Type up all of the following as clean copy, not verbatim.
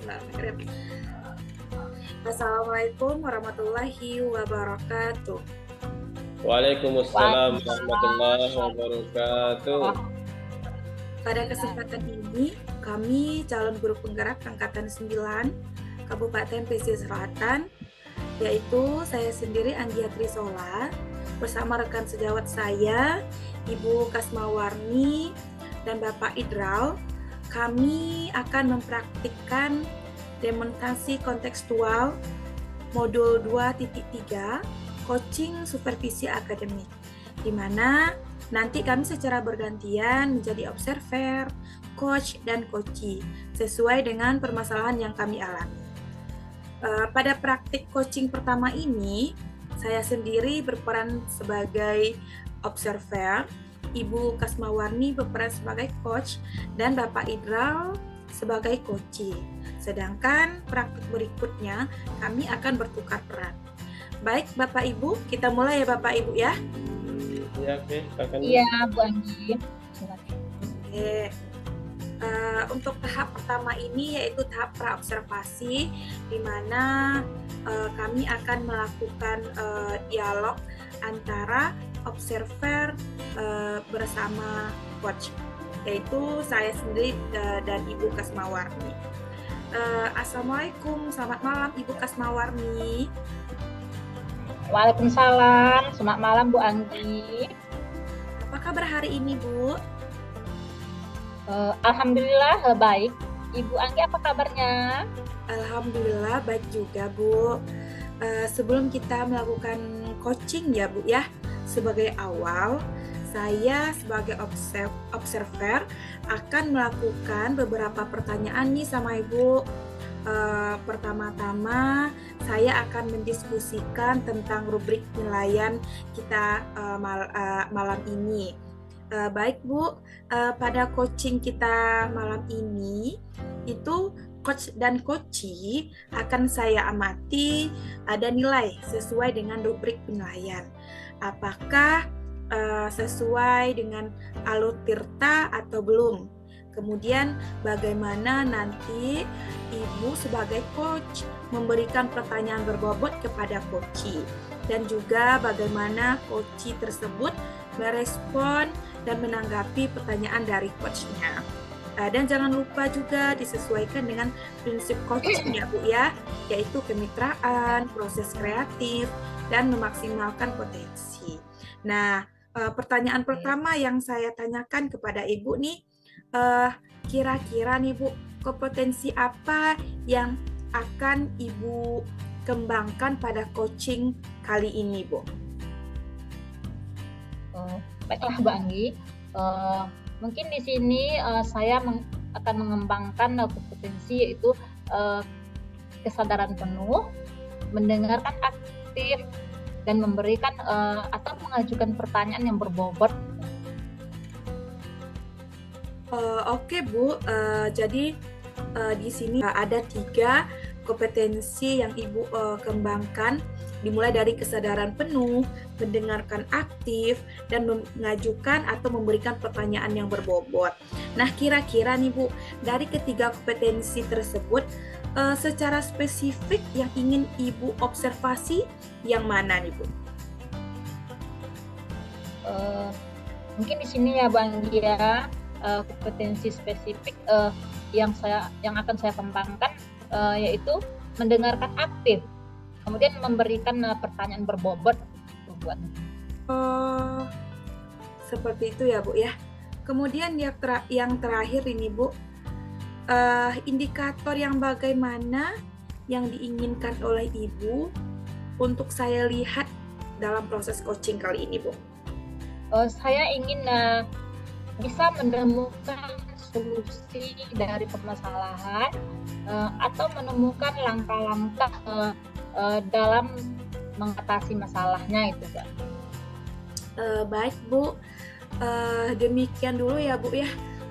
Bismillahirrahmanirrahim. Assalamualaikum warahmatullahi wabarakatuh. Waalaikumsalam warahmatullahi wabarakatuh. Pada kesempatan ini, kami calon guru penggerak Angkatan 9 Kabupaten Pesisir Selatan, yaitu saya sendiri Anggia Trisola, bersama rekan sejawat saya, Ibu Kasmawarni dan Bapak Idral, kami akan mempraktikkan demonstrasi kontekstual modul 2.3 coaching supervisi akademik, di mana nanti kami secara bergantian menjadi observer, coach, dan coachee sesuai dengan permasalahan yang kami alami. Pada praktik coaching pertama ini, saya sendiri berperan sebagai observer, Ibu Kasmawarni berperan sebagai coach, dan Bapak Idral sebagai coachee. Sedangkan praktik berikutnya kami akan bertukar peran. Baik Bapak Ibu, kita mulai ya Bapak Ibu ya. Iya, oke. Iya, Bu Anggi. Oke. Untuk tahap pertama ini yaitu tahap praobservasi, di mana kami akan melakukan dialog antara observer bersama coach, yaitu saya sendiri dan Ibu Kasmawarni. Assalamualaikum, selamat malam Ibu Kasmawarni. Waalaikumsalam, selamat malam Bu Anggi. Apa kabar hari ini Bu? Alhamdulillah baik. Ibu Anggi apa kabarnya? Alhamdulillah baik juga Bu. Sebelum kita melakukan coaching ya Bu ya, sebagai awal saya sebagai observer akan melakukan beberapa pertanyaan nih sama Ibu. Pertama-tama saya akan mendiskusikan tentang rubrik penilaian kita malam ini. Baik Bu, pada coaching kita malam ini itu coach dan coachee akan saya amati ada nilai sesuai dengan rubrik penilaian. Apakah sesuai dengan alur tirta atau belum? Kemudian bagaimana nanti Ibu sebagai coach memberikan pertanyaan berbobot kepada coachee, dan juga bagaimana coachee tersebut merespon dan menanggapi pertanyaan dari coachnya. Dan jangan lupa juga disesuaikan dengan prinsip coaching ya Bu ya, yaitu kemitraan, proses kreatif, dan memaksimalkan potensi. Nah, pertanyaan pertama yang saya tanyakan kepada Ibu nih, kira-kira nih Bu, kompetensi apa yang akan Ibu kembangkan pada coaching kali ini Bu? Baiklah Bu Anggi, mungkin di sini saya akan mengembangkan kompetensi yaitu kesadaran penuh, mendengarkan aktif, dan memberikan atau mengajukan pertanyaan yang berbobot. Oke Bu, jadi di sini ada 3 kompetensi yang Ibu kembangkan, dimulai dari kesadaran penuh, mendengarkan aktif, dan mengajukan atau memberikan pertanyaan yang berbobot. Nah, kira-kira nih Bu, dari ketiga kompetensi tersebut, secara spesifik yang ingin Ibu observasi yang mana nih Bu? Mungkin di sini ya Bu Anggi ya, kompetensi spesifik yang akan saya kembangkan yaitu mendengarkan aktif, kemudian memberikan pertanyaan berbobot buat. Seperti itu ya Bu ya. Kemudian yang terakhir ini Bu, indikator yang bagaimana yang diinginkan oleh Ibu untuk saya lihat dalam proses coaching kali ini Bu? Saya ingin bisa menemukan solusi dari permasalahan atau menemukan langkah-langkah dalam mengatasi masalahnya itu Pak. Baik Bu, demikian dulu ya Bu ya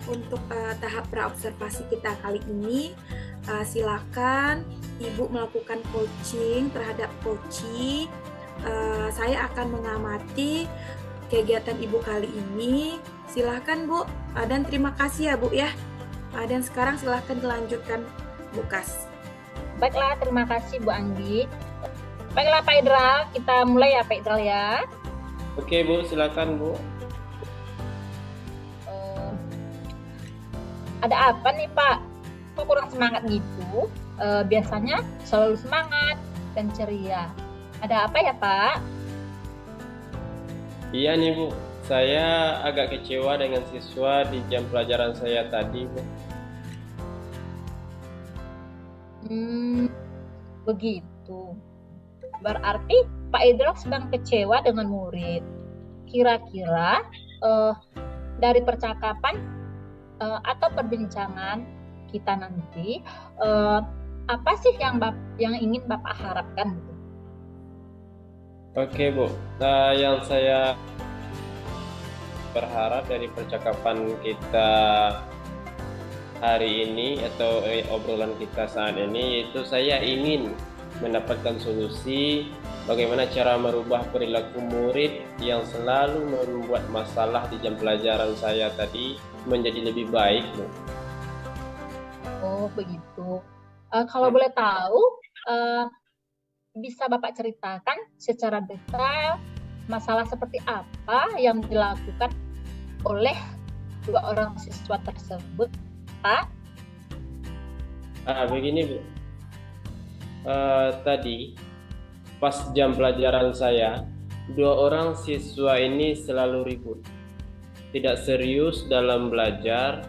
untuk tahap praobservasi kita kali ini. Silakan Ibu melakukan coaching terhadap coachee. Saya akan mengamati kegiatan Ibu kali ini. Silakan Bu, dan terima kasih ya Bu ya. Dan sekarang silakan dilanjutkan Bu Kas. Baiklah, terima kasih Bu Anggi. Baiklah Pak Idral, kita mulai ya Pak Idral ya. Oke Bu, silakan Bu. Ada apa nih Pak? Kok kurang semangat gitu? Biasanya selalu semangat dan ceria. Ada apa ya Pak? Iya nih Bu, saya agak kecewa dengan siswa di jam pelajaran saya tadi Bu. Begitu. Berarti Pak Idral sedang kecewa dengan murid. Kira-kira dari percakapan atau perbincangan kita nanti, apa sih yang ingin Bapak harapkan? Oke Bu, yang saya berharap dari percakapan kita hari ini atau obrolan kita saat ini, yaitu saya ingin mendapatkan solusi bagaimana cara merubah perilaku murid yang selalu membuat masalah di jam pelajaran saya tadi menjadi lebih baik Bu. Oh begitu. Kalau boleh tahu, bisa Bapak ceritakan secara detail masalah seperti apa yang dilakukan oleh dua orang siswa tersebut, Pak? Begini Bu, tadi pas jam pelajaran saya, dua orang siswa ini selalu ribut, tidak serius dalam belajar,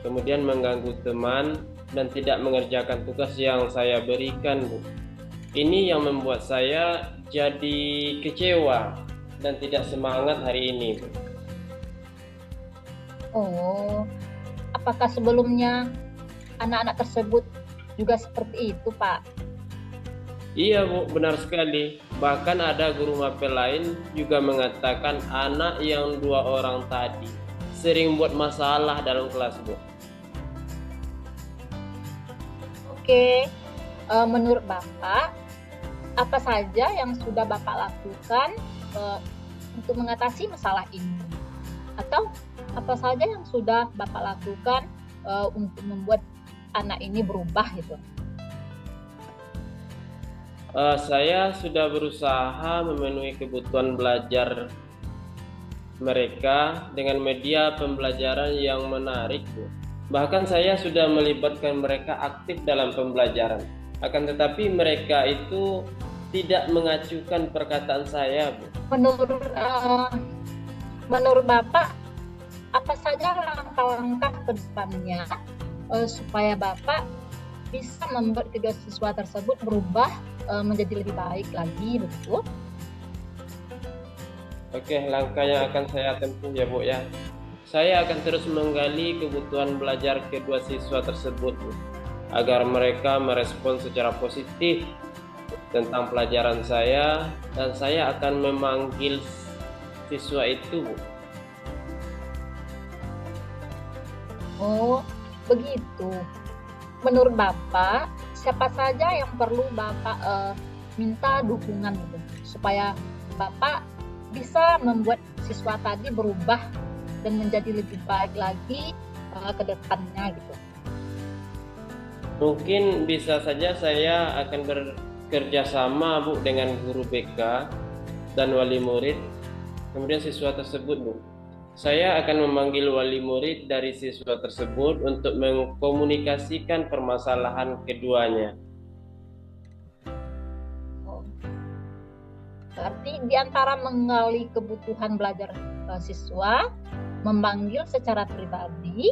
kemudian mengganggu teman dan tidak mengerjakan tugas yang saya berikan Bu. Ini yang membuat saya jadi kecewa dan tidak semangat hari ini Bu. Oh, apakah sebelumnya anak-anak tersebut juga seperti itu, Pak? Iya Bu, benar sekali. Bahkan ada guru mapel lain juga mengatakan anak yang dua orang tadi sering buat masalah dalam kelas Bu. Oke, menurut Bapak, apa saja yang sudah Bapak lakukan untuk mengatasi masalah ini? Atau apa saja yang sudah Bapak lakukan untuk membuat anak ini berubah gitu? Saya sudah berusaha memenuhi kebutuhan belajar mereka dengan media pembelajaran yang menarik Bu. Bahkan saya sudah melibatkan mereka aktif dalam pembelajaran. Akan tetapi mereka itu tidak mengacukan perkataan saya Bu. Menurut Bapak, apa saja langkah-langkah ke depannya supaya Bapak bisa membuat kedua siswa tersebut berubah menjadi lebih baik lagi, begitu? Oke, langkah yang akan saya tempuh ya Bu ya. Saya akan terus menggali kebutuhan belajar kedua siswa tersebut Bu, agar mereka merespon secara positif tentang pelajaran saya, dan saya akan memanggil siswa itu Bu. Oh, begitu. Menurut Bapak, siapa saja yang perlu Bapak minta dukungan gitu, supaya Bapak bisa membuat siswa tadi berubah dan menjadi lebih baik lagi ke depannya gitu. Mungkin bisa saja saya akan bekerja sama Bu dengan guru BK dan wali murid, kemudian siswa tersebut Bu. Saya akan memanggil wali murid dari siswa tersebut untuk mengkomunikasikan permasalahan keduanya. Berarti di antara menggali kebutuhan belajar siswa, memanggil secara pribadi,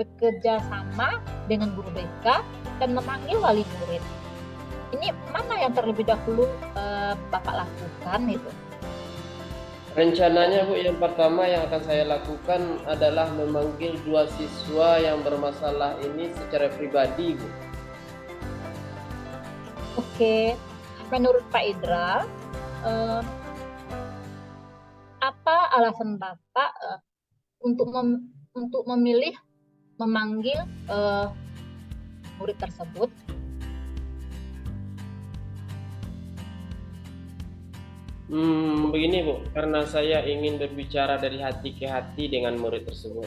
bekerja sama dengan guru BK, dan memanggil wali murid. Ini mana yang terlebih dahulu Bapak lakukan itu? Rencananya Bu, yang pertama yang akan saya lakukan adalah memanggil dua siswa yang bermasalah ini secara pribadi Bu. Oke, menurut Pak Idral, apa alasan Bapak untuk memilih memanggil murid tersebut? Begini Bu, karena saya ingin berbicara dari hati ke hati dengan murid tersebut.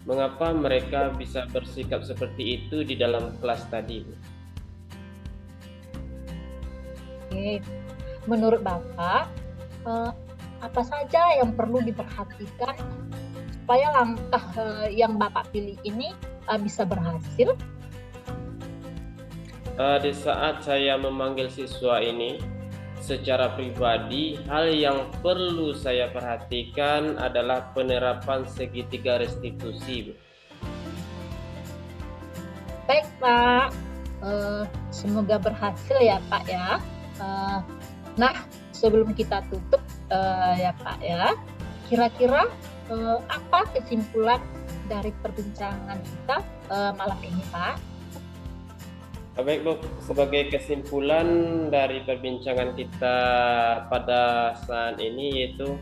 Mengapa mereka bisa bersikap seperti itu di dalam kelas tadi Bu? Oke, menurut Bapak, apa saja yang perlu diperhatikan supaya langkah yang Bapak pilih ini bisa berhasil? Di saat saya memanggil siswa ini, secara pribadi, hal yang perlu saya perhatikan adalah penerapan segitiga restitusi, Bu. Baik, Pak. Semoga berhasil ya, Pak ya. Nah, sebelum kita tutup ya, Pak ya, kira-kira apa kesimpulan dari perbincangan kita malam ini, Pak? Baik, Bu. Sebagai kesimpulan dari perbincangan kita pada saat ini, yaitu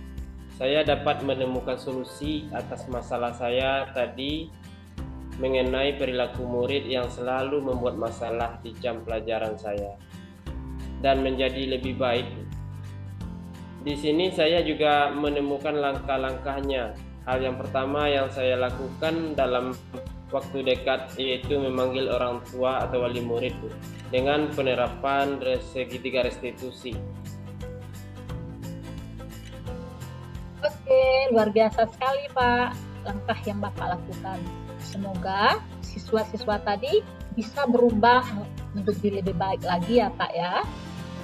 saya dapat menemukan solusi atas masalah saya tadi mengenai perilaku murid yang selalu membuat masalah di jam pelajaran saya dan menjadi lebih baik. Di sini saya juga menemukan langkah-langkahnya. Hal yang pertama yang saya lakukan dalam waktu dekat yaitu memanggil orang tua atau wali murid, Bu, dengan penerapan segitiga restitusi. Oke, luar biasa sekali, Pak, langkah yang Bapak lakukan. Semoga siswa-siswa tadi bisa berubah menjadi lebih baik lagi ya, Pak ya.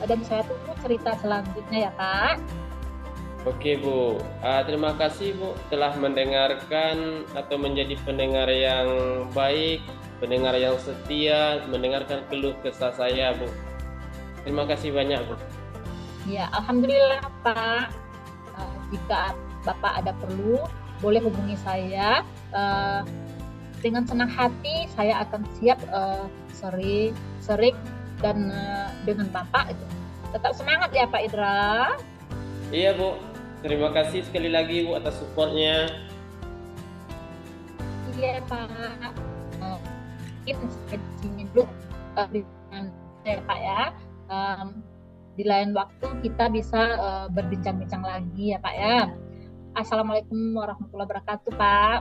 Dan saya tunggu cerita selanjutnya ya, Pak. Oke, Bu. Terima kasih, Bu, telah mendengarkan atau menjadi pendengar yang baik, pendengar yang setia, mendengarkan keluh kesah saya, Bu. Terima kasih banyak, Bu. Ya, alhamdulillah, Pak. Jika Bapak ada perlu, boleh hubungi saya. Dengan senang hati saya akan siap sering dan dengan Bapak itu. Tetap semangat ya, Pak Idra. Iya, Bu. Terima kasih sekali lagi, Bu, atas supportnya. Iya, Pak. Mungkin saya di sini dulu dengan saya, Pak ya. Di lain waktu kita bisa berbincang-bincang lagi ya, Pak ya. Assalamualaikum warahmatullahi wabarakatuh, Pak.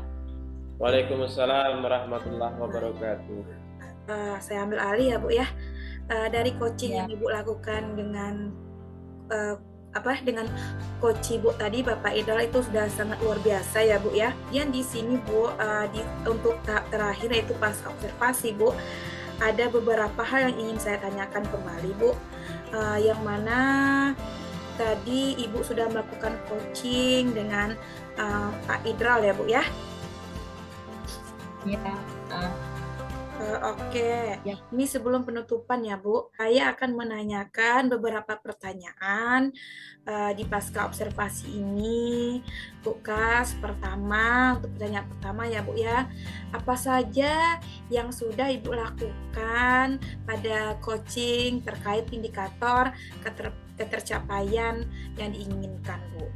Waalaikumsalam warahmatullahi wabarakatuh. Saya ambil alih ya, Bu ya. Dari coaching Ya. yang Ibu lakukan dengan dengan coach Ibu tadi, Bapak Idral, itu sudah sangat luar biasa ya, Bu ya. Yang di sini, Bu, untuk tahap terakhir yaitu pas observasi, Bu, ada beberapa hal yang ingin saya tanyakan kembali, Bu. Yang mana tadi Ibu sudah melakukan coaching dengan Pak Idral ya, Bu ya. Ya. Oke, Ya. ini sebelum penutupan ya, Bu, saya akan menanyakan beberapa pertanyaan di pasca observasi ini. Bu Kas, pertama, untuk pertanyaan pertama ya, Bu ya, apa saja yang sudah Ibu lakukan pada coaching terkait indikator ketercapaian yang diinginkan, Bu?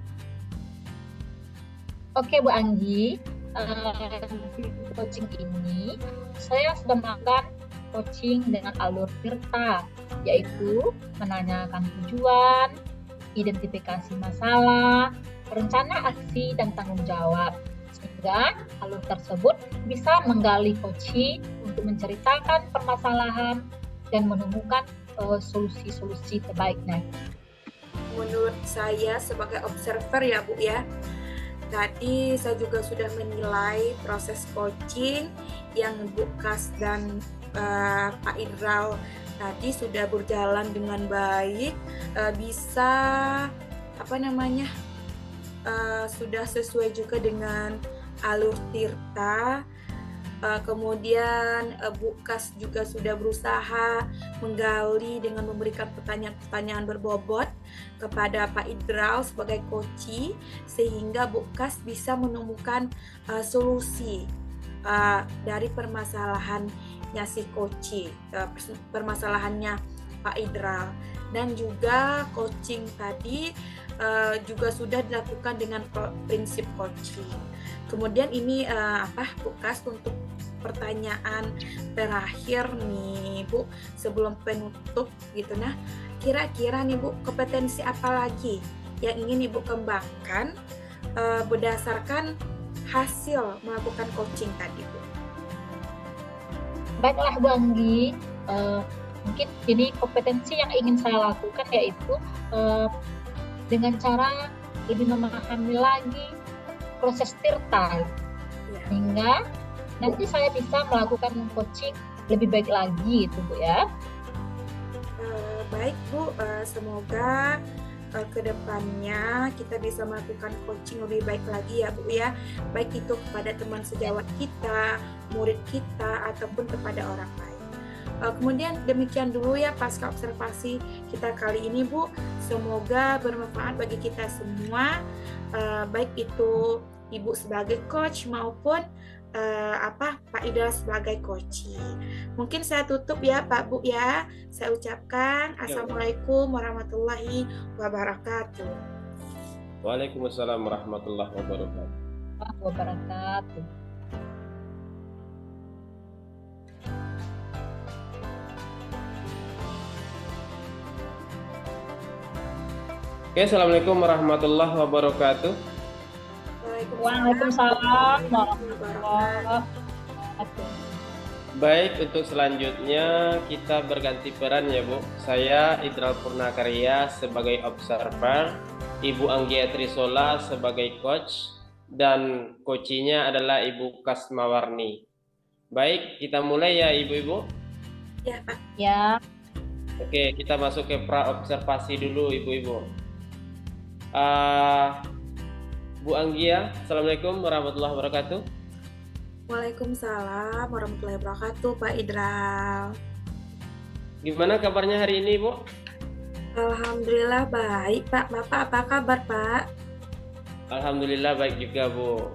Oke, Bu Anggi. Di coaching ini saya sudah melakukan coaching dengan alur Tirta, yaitu menanyakan tujuan, identifikasi masalah, rencana aksi, dan tanggung jawab, sehingga alur tersebut bisa menggali coaching untuk menceritakan permasalahan dan menemukan solusi-solusi terbaiknya. Menurut saya sebagai observer ya, Bu ya, tadi saya juga sudah menilai proses coaching yang Bu Kas dan Pak Idral tadi sudah berjalan dengan baik, bisa sudah sesuai juga dengan alur Tirta. Kemudian Bu Kas juga sudah berusaha menggali dengan memberikan pertanyaan-pertanyaan berbobot kepada Pak Idral sebagai coach, sehingga Bu Kas bisa menemukan solusi dari permasalahannya si coach, permasalahannya Pak Idral. Dan juga coaching tadi juga sudah dilakukan dengan prinsip coaching. Kemudian ini Bu Kas, untuk pertanyaan terakhir nih, Bu, sebelum penutup gitu. Nah, kira-kira nih, Bu, kompetensi apa lagi yang ingin Ibu kembangkan berdasarkan hasil melakukan coaching tadi, Bu? Baiklah, Bu Anggi. Mungkin ini kompetensi yang ingin saya lakukan, yaitu dengan cara lebih memahami lagi proses tirta, sehingga nanti saya bisa melakukan coaching lebih baik lagi itu, Bu ya. Baik Bu, semoga kedepannya kita bisa melakukan coaching lebih baik lagi ya Bu ya, baik itu kepada teman sejawat kita, murid kita, ataupun kepada orang lain. Kemudian demikian dulu ya pasca observasi kita kali ini Bu, semoga bermanfaat bagi kita semua, baik itu Ibu sebagai coach maupun Pak Idra sebagai coach. Mungkin saya tutup ya Pak Bu ya. Saya ucapkan Assalamualaikum warahmatullahi wabarakatuh. Waalaikumsalam warahmatullahi wabarakatuh. Oke, assalamualaikum warahmatullahi wabarakatuh. Waalaikumsalam warahmatullahi wabarakatuh. Baik, untuk selanjutnya kita berganti peran ya Bu. Saya Idral Purnakarya sebagai observer, Ibu Anggia Trisola sebagai coach, dan coachinya adalah Ibu Kasmawarni. Baik, kita mulai ya Ibu-Ibu. Ya Pak. Ya. Oke, kita masuk ke pra-observasi dulu Ibu-Ibu. Bu Anggia, Assalamualaikum warahmatullahi wabarakatuh. Waalaikumsalam warahmatullahi wabarakatuh Pak Idral. Gimana kabarnya hari ini Bu? Alhamdulillah baik Pak. Bapak apa kabar Pak? Alhamdulillah baik juga Bu.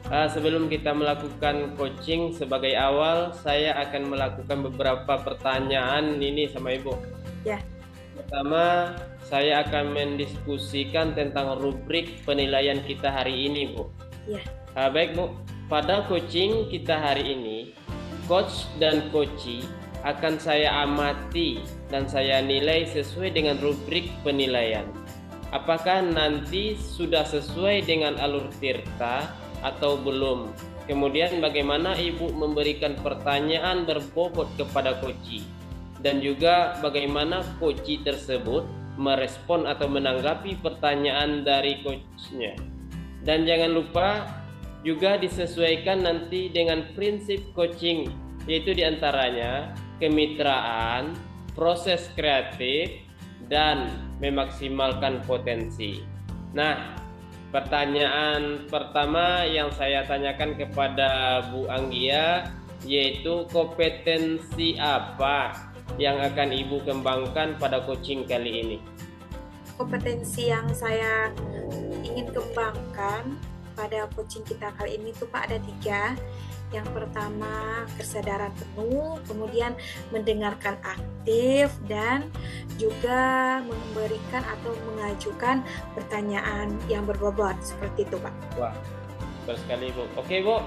Sebelum kita melakukan coaching sebagai awal, saya akan melakukan beberapa pertanyaan ini sama Ibu. Ya. Pertama, saya akan mendiskusikan tentang rubrik penilaian kita hari ini Bu. Ya. Baik Bu. Pada coaching kita hari ini, coach dan coachee akan saya amati dan saya nilai sesuai dengan rubrik penilaian. Apakah nanti sudah sesuai dengan alur tirta atau belum? Kemudian bagaimana Ibu memberikan pertanyaan berbobot kepada coachee, dan juga bagaimana coachee tersebut merespon atau menanggapi pertanyaan dari coachnya. Dan jangan lupa juga disesuaikan nanti dengan prinsip coaching, yaitu diantaranya kemitraan, proses kreatif, dan memaksimalkan potensi. Nah, pertanyaan pertama yang saya tanyakan kepada Bu Anggia, yaitu kompetensi apa yang akan Ibu kembangkan pada coaching kali ini? Kompetensi yang saya ingin kembangkan pada coaching kita kali ini tuh Pak ada 3. Yang pertama kesadaran penuh, kemudian mendengarkan aktif, dan juga memberikan atau mengajukan pertanyaan yang berbobot seperti itu Pak. Wah, bagus sekali Bu. Oke Bu,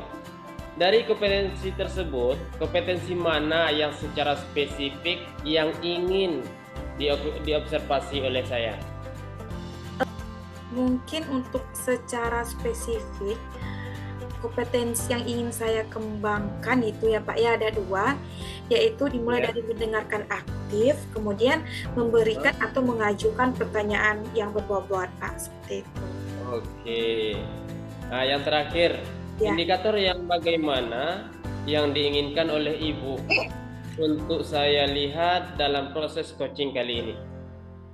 dari kompetensi tersebut, kompetensi mana yang secara spesifik yang ingin diobservasi oleh saya? Mungkin untuk secara spesifik kompetensi yang ingin saya kembangkan itu ya Pak ya ada 2, yaitu dimulai dari mendengarkan aktif, kemudian memberikan atau mengajukan pertanyaan yang berbobot Pak, seperti itu. Oke. Nah, yang terakhir, indikator yang bagaimana yang diinginkan oleh Ibu untuk saya lihat dalam proses coaching kali ini?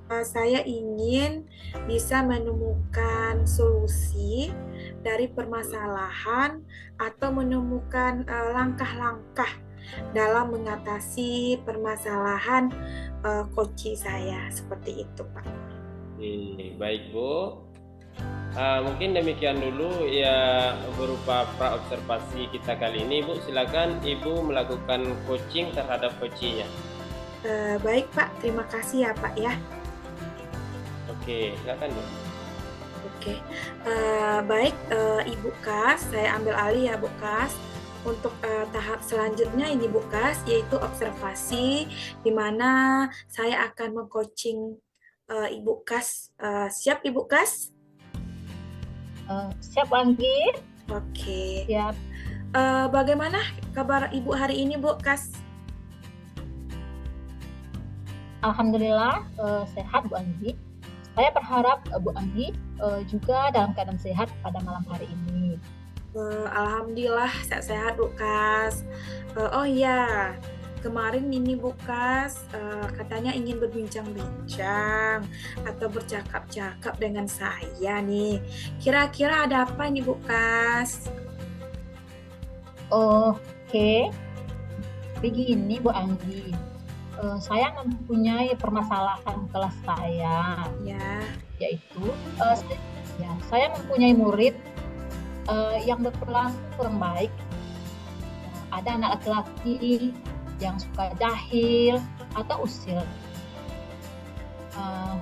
Saya ingin bisa menemukan solusi dari permasalahan atau menemukan langkah-langkah dalam mengatasi permasalahan coaching saya, seperti itu Pak. Baik Bu. Mungkin demikian dulu ya berupa pra-observasi kita kali ini Bu. Silakan Ibu melakukan coaching terhadap coachee-nya. Baik Pak, terima kasih ya Pak ya. Oke, silakan Bu. Oke, baik Ibu Kas, saya ambil alih ya Bu Kas. Untuk tahap selanjutnya ini Bu Kas, yaitu observasi, di mana saya akan meng-coaching Ibu Kas. Siap Ibu Kas? Siap Anggi. Oke. Siap. Bagaimana kabar Ibu hari ini Bu Kas? Alhamdulillah sehat Bu Anggi. Saya berharap Bu Anggi juga dalam keadaan sehat pada malam hari ini. Alhamdulillah sehat-sehat Bu Kas. Oh iya, kemarin ini Bu Kas katanya ingin berbincang-bincang atau bercakap-cakap dengan saya nih. Kira-kira ada apa nih Bu Kas? Oke, begini Bu Anggi. Saya mempunyai permasalahan kelas saya, Ya, yaitu saya mempunyai murid yang berperilaku kurang baik. Ada anak laki-laki yang suka jahil atau usil,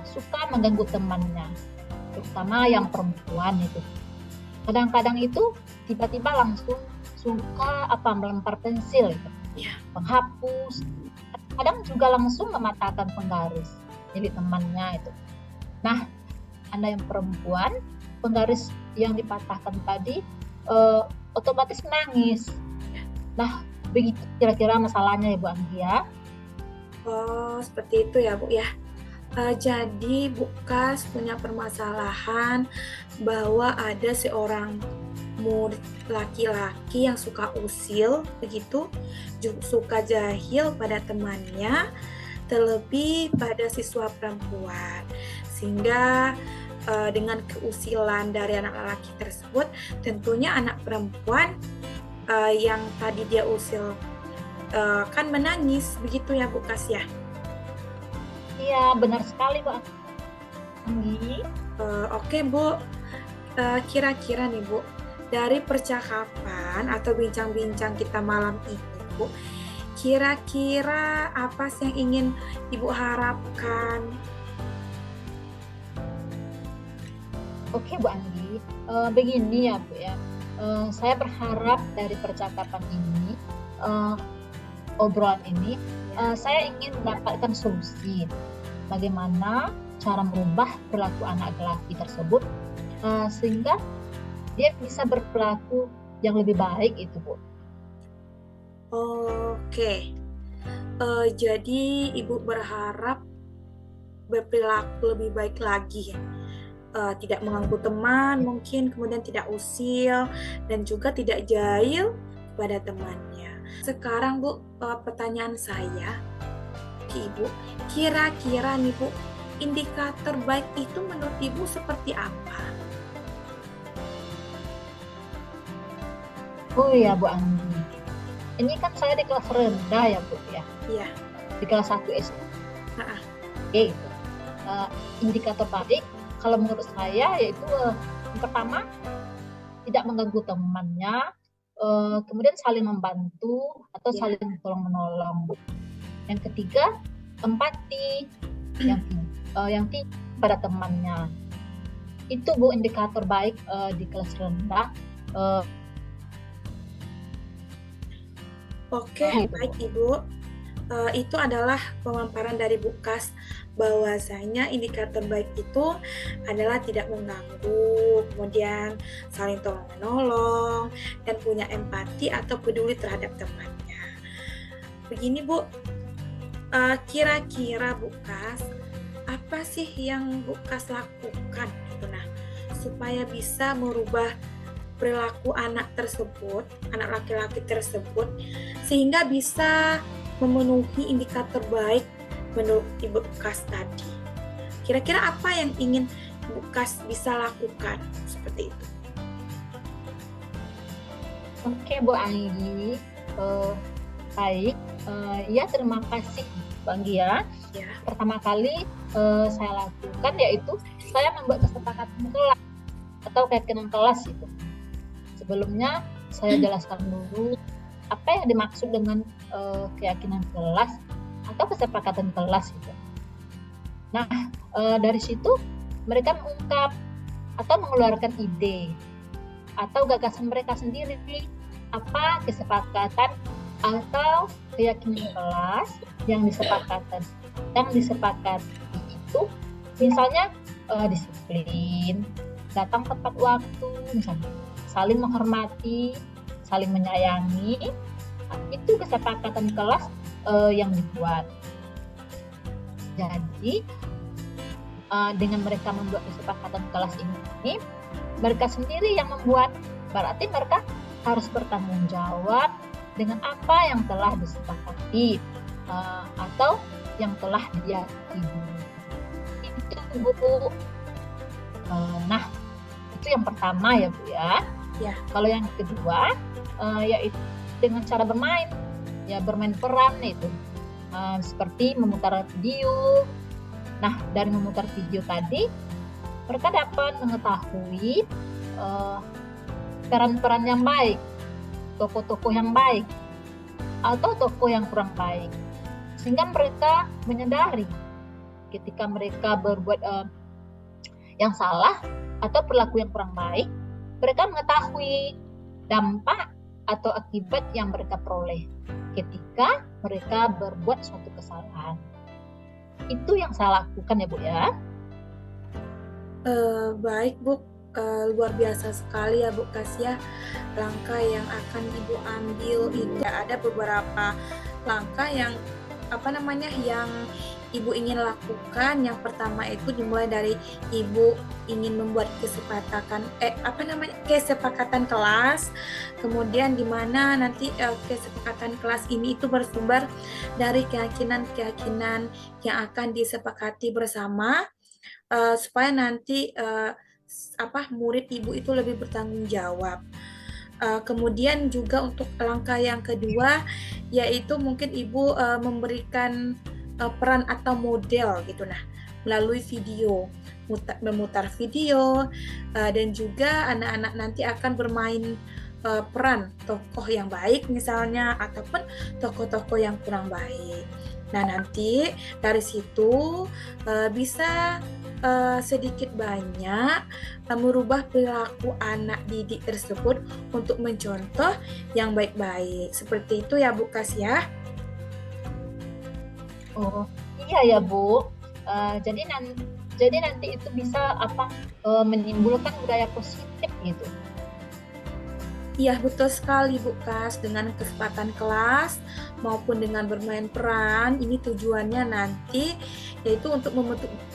suka mengganggu temannya, terutama yang perempuan itu. Kadang-kadang itu tiba-tiba langsung suka melempar pensil itu, penghapus. Kadang juga langsung mematahkan penggaris milik temannya itu. Nah, Anda yang perempuan, penggaris yang dipatahkan tadi otomatis menangis. Nah, begitu kira-kira masalahnya ya Bu Anggi ya. oh seperti itu ya Bu ya. Jadi Bu Kas punya permasalahan bahwa ada seorang murid laki-laki yang suka usil, begitu, suka jahil pada temannya, terlebih pada siswa perempuan. Sehingga dengan keusilan dari anak laki tersebut, tentunya anak perempuan yang tadi dia usil kan menangis, begitu ya Bu Kas ya? Iya, benar sekali Bu Anggi. Oke Bu, kira-kira nih Bu, dari percakapan atau bincang-bincang kita malam ini Bu, kira-kira apa sih yang ingin Ibu harapkan? Oke Bu Anggi, begini ya Bu ya. Saya berharap dari percakapan ini, obrolan ini, saya ingin mendapatkan solusi bagaimana cara merubah perilaku anak laki tersebut sehingga dia bisa berperilaku yang lebih baik itu Bu. Oke, jadi Ibu berharap berperilaku lebih baik lagi ya? Tidak mengganggu teman mungkin, kemudian tidak usil dan juga tidak jahil kepada temannya. Sekarang Bu, pertanyaan saya ke Ibu, kira-kira nih Bu, indikator baik itu menurut Ibu seperti apa? Oh iya Bu Anggi, ini kan saya di kelas rendah ya Bu ya, Iya. di kelas 1 SD. Nah, Gitu. Indikator baik kalau menurut saya yaitu yang pertama tidak mengganggu temannya, kemudian saling membantu atau saling tolong menolong. Yang ketiga empati yang tinggi pada temannya. Itu Bu indikator baik di kelas rendah. Oke, baik Ibu. Itu adalah pemaparan dari Bu Kas bahwasanya indikator baik itu adalah tidak mengganggu, kemudian saling tolong menolong, dan punya empati atau peduli terhadap temannya. Begini Bu, kira-kira Bu Kas, apa sih yang Bu Kas lakukan gitu, nah, supaya bisa merubah perilaku anak tersebut, anak laki-laki tersebut, sehingga bisa memenuhi indikator baik menurut Ibu Kas tadi. Kira-kira apa yang ingin Ibu Kas bisa lakukan seperti itu? Oke Bu Anggi, baik. Ya terima kasih Bu Anggi ya. Pertama kali saya lakukan yaitu saya membuat kesepakatan kelas atau keyakinan kelas itu. Sebelumnya saya jelaskan dulu apa yang dimaksud dengan keyakinan kelas atau kesepakatan kelas itu. Nah, dari situ mereka mengungkap atau mengeluarkan ide atau gagasan mereka sendiri, apa kesepakatan atau keyakinan kelas yang disepakati itu, misalnya disiplin, datang tepat waktu, misalnya saling menghormati, saling menyayangi, itu kesepakatan kelas yang dibuat. Jadi dengan mereka membuat kesepakatan kelas ini, mereka sendiri yang membuat, berarti mereka harus bertanggung jawab dengan apa yang telah disepakati atau yang telah diyakini. Itu Bu. Nah, itu yang pertama ya Bu ya. Ya. Kalau yang kedua yaitu dengan cara bermain, ya bermain peran itu. Seperti memutar video. Nah, dari memutar video tadi, mereka dapat mengetahui peran-peran yang baik, tokoh-tokoh yang baik, atau tokoh yang kurang baik. Sehingga mereka menyadari ketika mereka berbuat yang salah atau perilaku yang kurang baik, mereka mengetahui dampak atau akibat yang mereka peroleh ketika mereka berbuat suatu kesalahan. Itu yang saya lakukan ya Bu ya. Baik Bu, luar biasa sekali ya Bu Kasya langkah yang akan Ibu ambil itu. Ada beberapa langkah yang yang Ibu ingin lakukan. Yang pertama itu dimulai dari Ibu ingin membuat kesepakatan kelas, kemudian di mana nanti kesepakatan kelas ini itu bersumber dari keyakinan-keyakinan yang akan disepakati bersama, supaya nanti murid Ibu itu lebih bertanggung jawab. Kemudian juga untuk langkah yang kedua yaitu mungkin Ibu memberikan peran atau model gitu, melalui video, memutar video, dan juga anak-anak nanti akan bermain peran tokoh yang baik misalnya, ataupun tokoh-tokoh yang kurang baik. Nah, nanti dari situ bisa sedikit banyak merubah perilaku anak didik tersebut untuk mencontoh yang baik-baik. Seperti itu ya Bu Kasya. Oh iya ya Bu. Jadi nanti itu bisa menimbulkan budaya positif gitu. Iya, betul sekali Bu Kas. Dengan kesempatan kelas maupun dengan bermain peran, ini tujuannya nanti yaitu untuk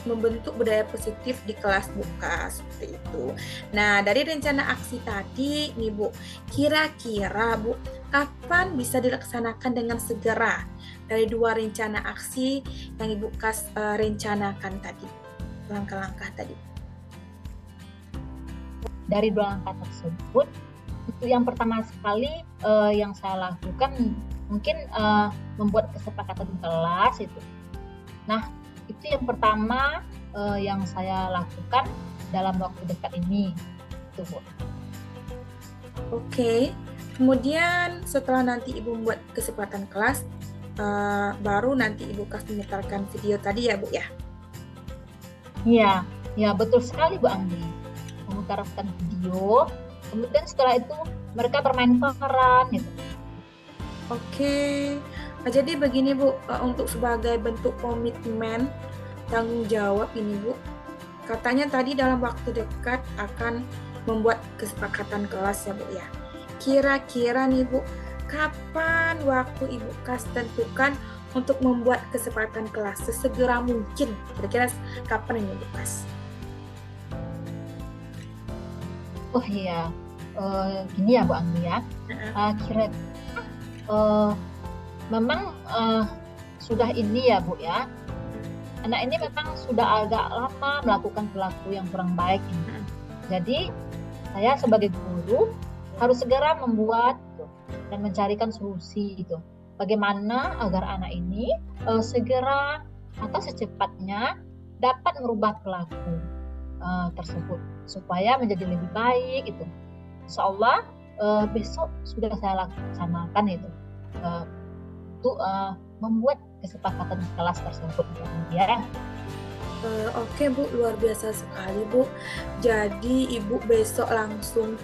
membentuk budaya positif di kelas Bu Kas, seperti itu. Nah, dari rencana aksi tadi nih Bu, kira-kira Bu, kapan bisa dilaksanakan dengan segera dari dua rencana aksi yang Ibu Kas rencanakan tadi, langkah-langkah tadi? Dari dua langkah tersebut, itu yang pertama sekali yang saya lakukan mungkin membuat kesepakatan kelas itu. Nah, itu yang pertama yang saya lakukan dalam waktu dekat ini, itu Bu. Oke. Kemudian setelah nanti Ibu membuat kesepakatan kelas, baru nanti Ibu Kas memutarkan video tadi ya Bu ya? Iya, ya betul sekali Bu Anggi. Memutarkan video. Kemudian setelah itu mereka bermain peran gitu. Oke. Jadi begini Bu, untuk sebagai bentuk komitmen tanggung jawab ini Bu, katanya tadi dalam waktu dekat akan membuat kesepakatan kelas ya Bu ya. Kira-kira nih Bu, kapan waktu Ibu Kas tentukan untuk membuat kesepakatan kelas? Sesegera mungkin. Kira-kira kapan ini Bu Kas? Oh iya, gini ya Bu Anggi ya. Kira-kira memang sudah ini ya Bu ya. Anak ini memang sudah agak lama melakukan perilaku yang kurang baik ini. Jadi saya sebagai guru harus segera membuat dan mencarikan solusi itu. Bagaimana agar anak ini segera atau secepatnya dapat merubah perilaku tersebut supaya menjadi lebih baik itu. Insya Allah besok sudah saya laksanakan itu untuk membuat kesepakatan kelas tersebut ya. Oke Bu, luar biasa sekali Bu. Jadi Ibu besok langsung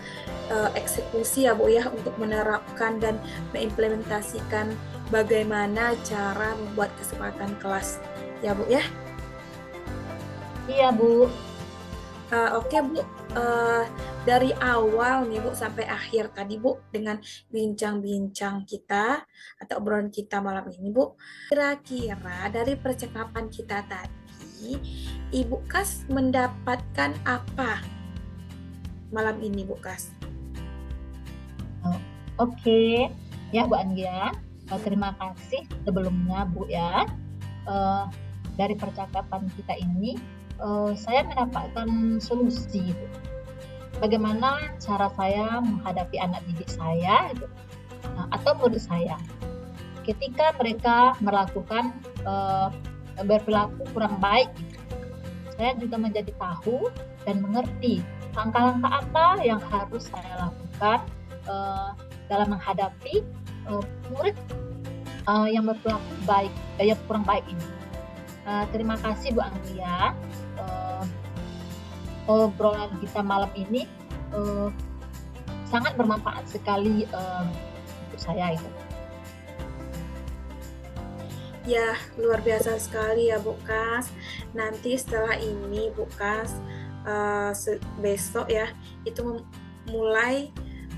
eksekusi ya Bu ya, untuk menerapkan dan mengimplementasikan bagaimana cara membuat kesepakatan kelas ya Bu ya. Iya Bu. Oke Bu, eh, dari awal nih Bu sampai akhir tadi Bu dengan bincang-bincang kita atau obrolan kita malam ini Bu. Kira-kira dari percakapan kita tadi, Ibu Kas mendapatkan apa malam ini Bu Kas? Oke, ya Bu Anggia, terima kasih sebelumnya Bu ya. Dari percakapan kita ini, saya mendapatkan solusi gitu. Bagaimana cara saya menghadapi anak didik saya gitu, atau murid saya ketika mereka melakukan berperilaku kurang baik gitu. Saya juga menjadi tahu dan mengerti langkah-langkah apa yang harus saya lakukan dalam menghadapi murid yang berperilaku baik, yang kurang baik ini. Terima kasih Bu Anggia. Obrolan kita malam ini sangat bermanfaat sekali untuk saya itu. Ya, luar biasa sekali ya Bu Kas. Nanti setelah ini Bu Kas, besok ya, itu mulai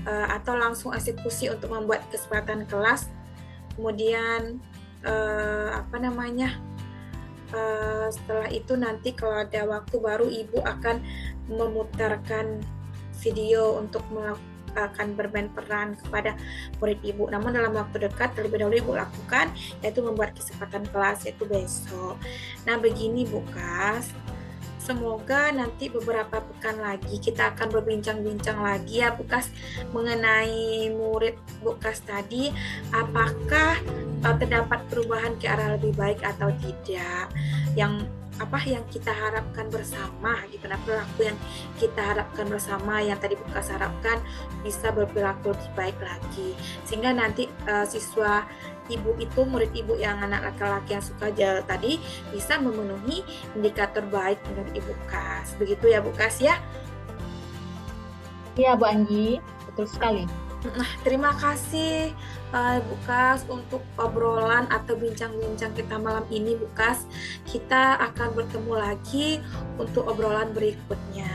atau langsung eksekusi untuk membuat kesempatan kelas. Kemudian setelah itu nanti kalau ada waktu baru Ibu akan memutarkan video untuk akan bermain peran kepada murid Ibu. Namun dalam waktu dekat terlebih dahulu Ibu lakukan, yaitu membuat kesempatan kelas, yaitu besok. Nah begini Bu Kas, semoga nanti beberapa pekan lagi kita akan berbincang-bincang lagi ya Bu Kas mengenai murid Bu Kas tadi, apakah terdapat perubahan ke arah lebih baik atau tidak, yang kita harapkan bersama gitu. Nah, perilaku yang kita harapkan bersama yang tadi Bu Kas harapkan bisa berperilaku lebih baik lagi, sehingga nanti siswa Ibu itu, murid Ibu yang anak laki-laki yang suka jalan tadi bisa memenuhi indikator baik menurut Ibu Kas. Begitu ya Bu Kas ya? Iya Bu Anggi, betul sekali. Nah, terima kasih Bu Kas untuk obrolan atau bincang-bincang kita malam ini Bu Kas. Kita akan bertemu lagi untuk obrolan berikutnya.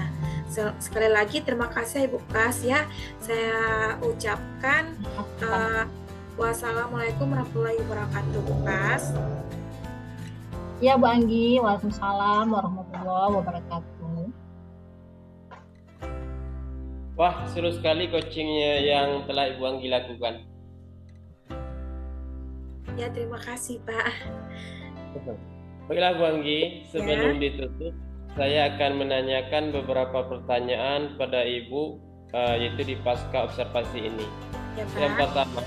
Sekali lagi terima kasih Bu Kas ya. Saya ucapkan wassalamualaikum warahmatullahi wabarakatuh Bu Kas. Ya Bu Anggi, waalaikumsalam warahmatullahi wabarakatuh. Wah, seru sekali coachingnya yang telah Ibu Anggi lakukan. Ya, terima kasih Pak. Baiklah Bu Anggi, sebelum ditutup, saya akan menanyakan beberapa pertanyaan pada Ibu, yaitu di pasca observasi ini. Ya, Pak. Yang pertama,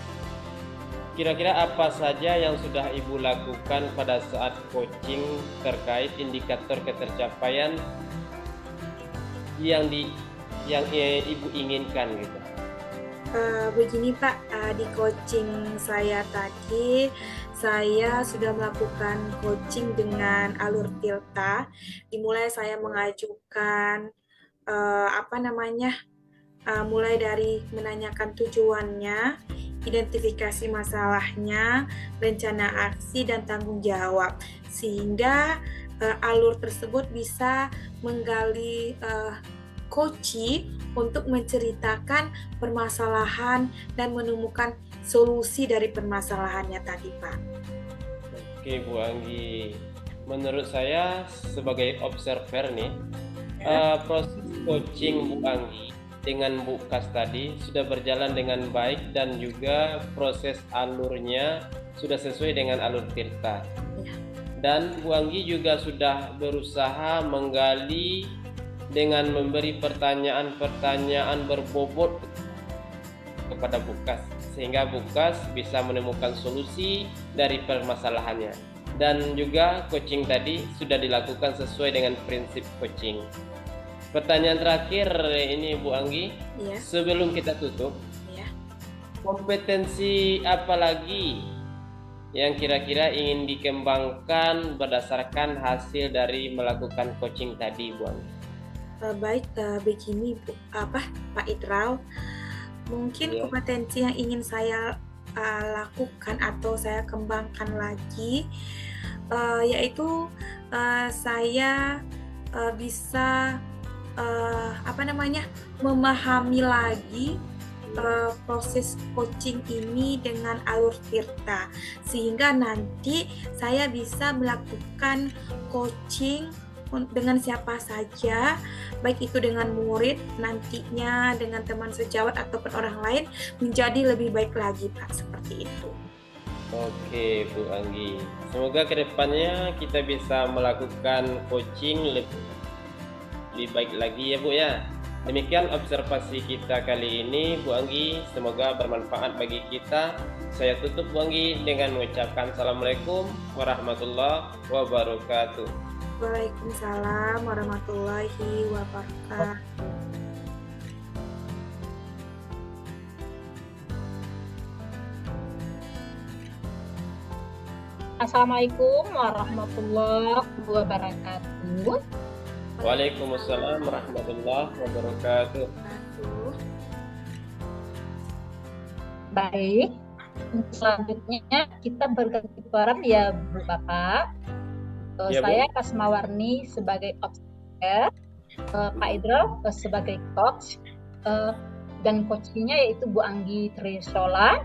kira-kira apa saja yang sudah Ibu lakukan pada saat coaching terkait indikator ketercapaian yang Ibu inginkan gitu? Begini Pak, di coaching saya tadi, saya sudah melakukan coaching dengan alur Tilta. Dimulai saya mengajukan mulai dari menanyakan tujuannya, identifikasi masalahnya, rencana aksi, dan tanggung jawab, sehingga alur tersebut bisa menggali coaching untuk menceritakan permasalahan dan menemukan solusi dari permasalahannya tadi Pak. Oke Bu Anggi, menurut saya sebagai observer nih, proses coaching Bu Anggi dengan Bu Kas tadi sudah berjalan dengan baik dan juga proses alurnya sudah sesuai dengan alur Tirta. Dan Bu Anggi juga sudah berusaha menggali dengan memberi pertanyaan-pertanyaan berbobot kepada Bu Kas, sehingga Bu Kas bisa menemukan solusi dari permasalahannya. Dan juga coaching tadi sudah dilakukan sesuai dengan prinsip coaching. Pertanyaan terakhir ini Bu Anggi, sebelum kita tutup, kompetensi apa lagi yang kira-kira ingin dikembangkan berdasarkan hasil dari melakukan coaching tadi Bu Anggi? Baik, begini Pak Idral, mungkin kompetensi yang ingin saya lakukan atau saya kembangkan lagi, yaitu saya bisa memahami lagi proses coaching ini dengan alur Tirta, sehingga nanti saya bisa melakukan coaching dengan siapa saja, baik itu dengan murid, nantinya dengan teman sejawat ataupun orang lain, menjadi lebih baik lagi, Pak, seperti itu. Oke, Bu Anggi. Semoga kedepannya kita bisa melakukan coaching lebih baik lagi ya Bu ya. Demikian observasi kita kali ini, Bu Anggi. Semoga bermanfaat bagi kita. Saya tutup, Bu Anggi, dengan mengucapkan Assalamualaikum warahmatullahi wabarakatuh. Waalaikumsalam warahmatullahi wabarakatuh. Assalamualaikum warahmatullahi wabarakatuh. Waalaikumsalam warahmatullahi wabarakatuh. Baik, selanjutnya kita berganti peran ya Bu Bapak. Ya, Bu. Saya Kasmawarni sebagai observer, Pak Idrol sebagai coach, dan coachnya yaitu Bu Anggi Trisola.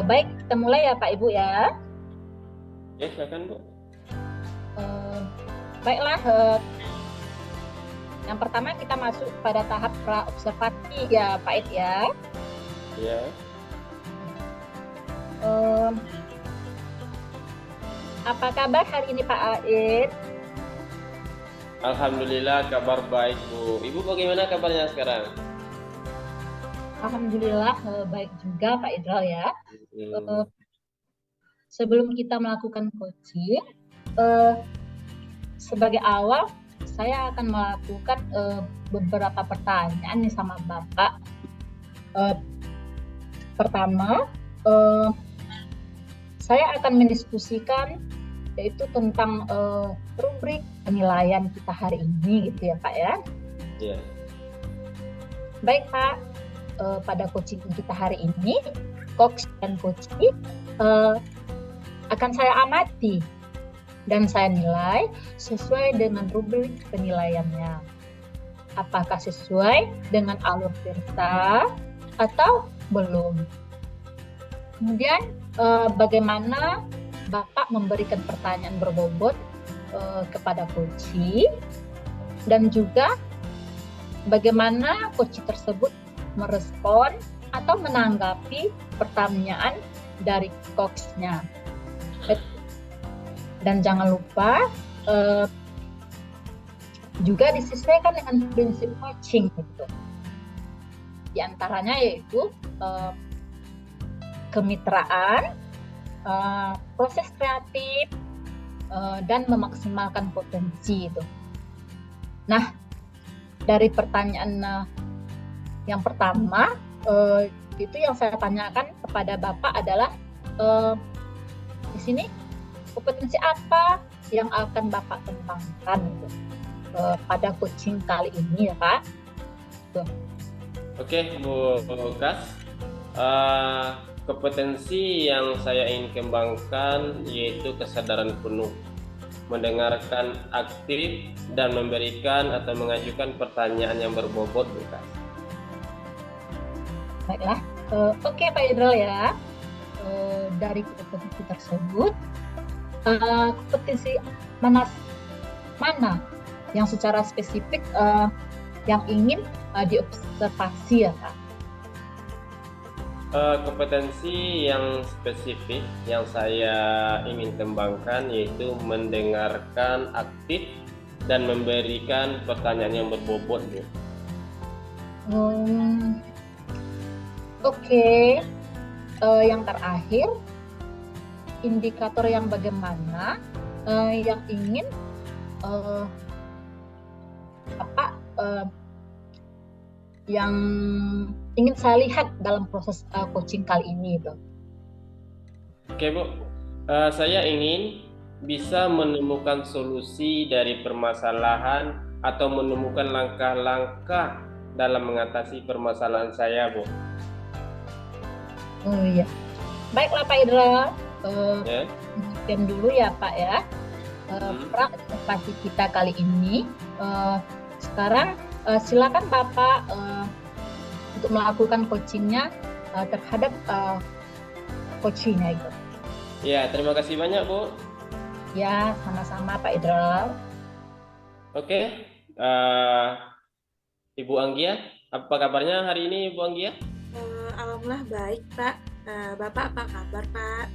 Baik, kita mulai ya Pak Ibu ya. Ya, silakan Bu. Baiklah, yang pertama kita masuk pada tahap pra-observasi ya Pak Id ya. Ya. Apa kabar hari ini Pak Aid? Alhamdulillah kabar baik Bu. Ibu bagaimana kabarnya sekarang? Alhamdulillah baik juga Pak Idrol ya. Sebelum kita melakukan coaching, sebagai awal saya akan melakukan beberapa pertanyaan nih sama Bapak. Pertama, saya akan mendiskusikan yaitu tentang rubrik penilaian kita hari ini gitu ya Pak ya. Iya. Baik Pak, pada coaching kita hari ini, coach dan coachee akan saya amati dan saya nilai sesuai dengan rubrik penilaiannya. Apakah sesuai dengan alur Tirta atau belum? Kemudian bagaimana Bapak memberikan pertanyaan berbobot kepada coachee, dan juga bagaimana coachee tersebut merespon atau menanggapi pertanyaan dari coachnya. Dan jangan lupa juga disesuaikan dengan prinsip coaching gitu. Di antaranya yaitu kemitraan, proses kreatif, dan memaksimalkan potensi itu. Nah, dari pertanyaan yang pertama, itu yang saya tanyakan kepada Bapak adalah di sini kompetensi apa yang akan Bapak kembangkan gitu, pada coaching kali ini ya Pak. Tuh. Oke Bu Kas. Kompetensi yang saya ingin kembangkan yaitu kesadaran penuh, mendengarkan aktif, dan memberikan atau mengajukan pertanyaan yang berbobot, bukan? Baiklah, oke Pak Idrol ya. Dari kompetensi tersebut, kompetensi mana yang secara spesifik yang ingin diobservasi ya Pak? Kompetensi yang spesifik yang saya ingin kembangkan yaitu mendengarkan aktif dan memberikan pertanyaan yang berbobot. Oke. Yang terakhir, indikator yang bagaimana yang ingin yang ingin saya lihat dalam proses coaching kali ini itu. Oke Bu, saya ingin bisa menemukan solusi dari permasalahan atau menemukan langkah-langkah dalam mengatasi permasalahan saya, Bu. Oh iya, baiklah Pak Idra. Ya. Mungkin dulu ya Pak ya. Pra-observasi kita kali ini. Sekarang silakan Bapak untuk melakukan coachingnya terhadap coachingnya itu. Ya, terima kasih banyak Bu. Ya, sama-sama Pak Idral. Oke, Ibu Anggia, apa kabarnya hari ini Ibu Anggia? Alhamdulillah baik Pak. Bapak apa kabar Pak?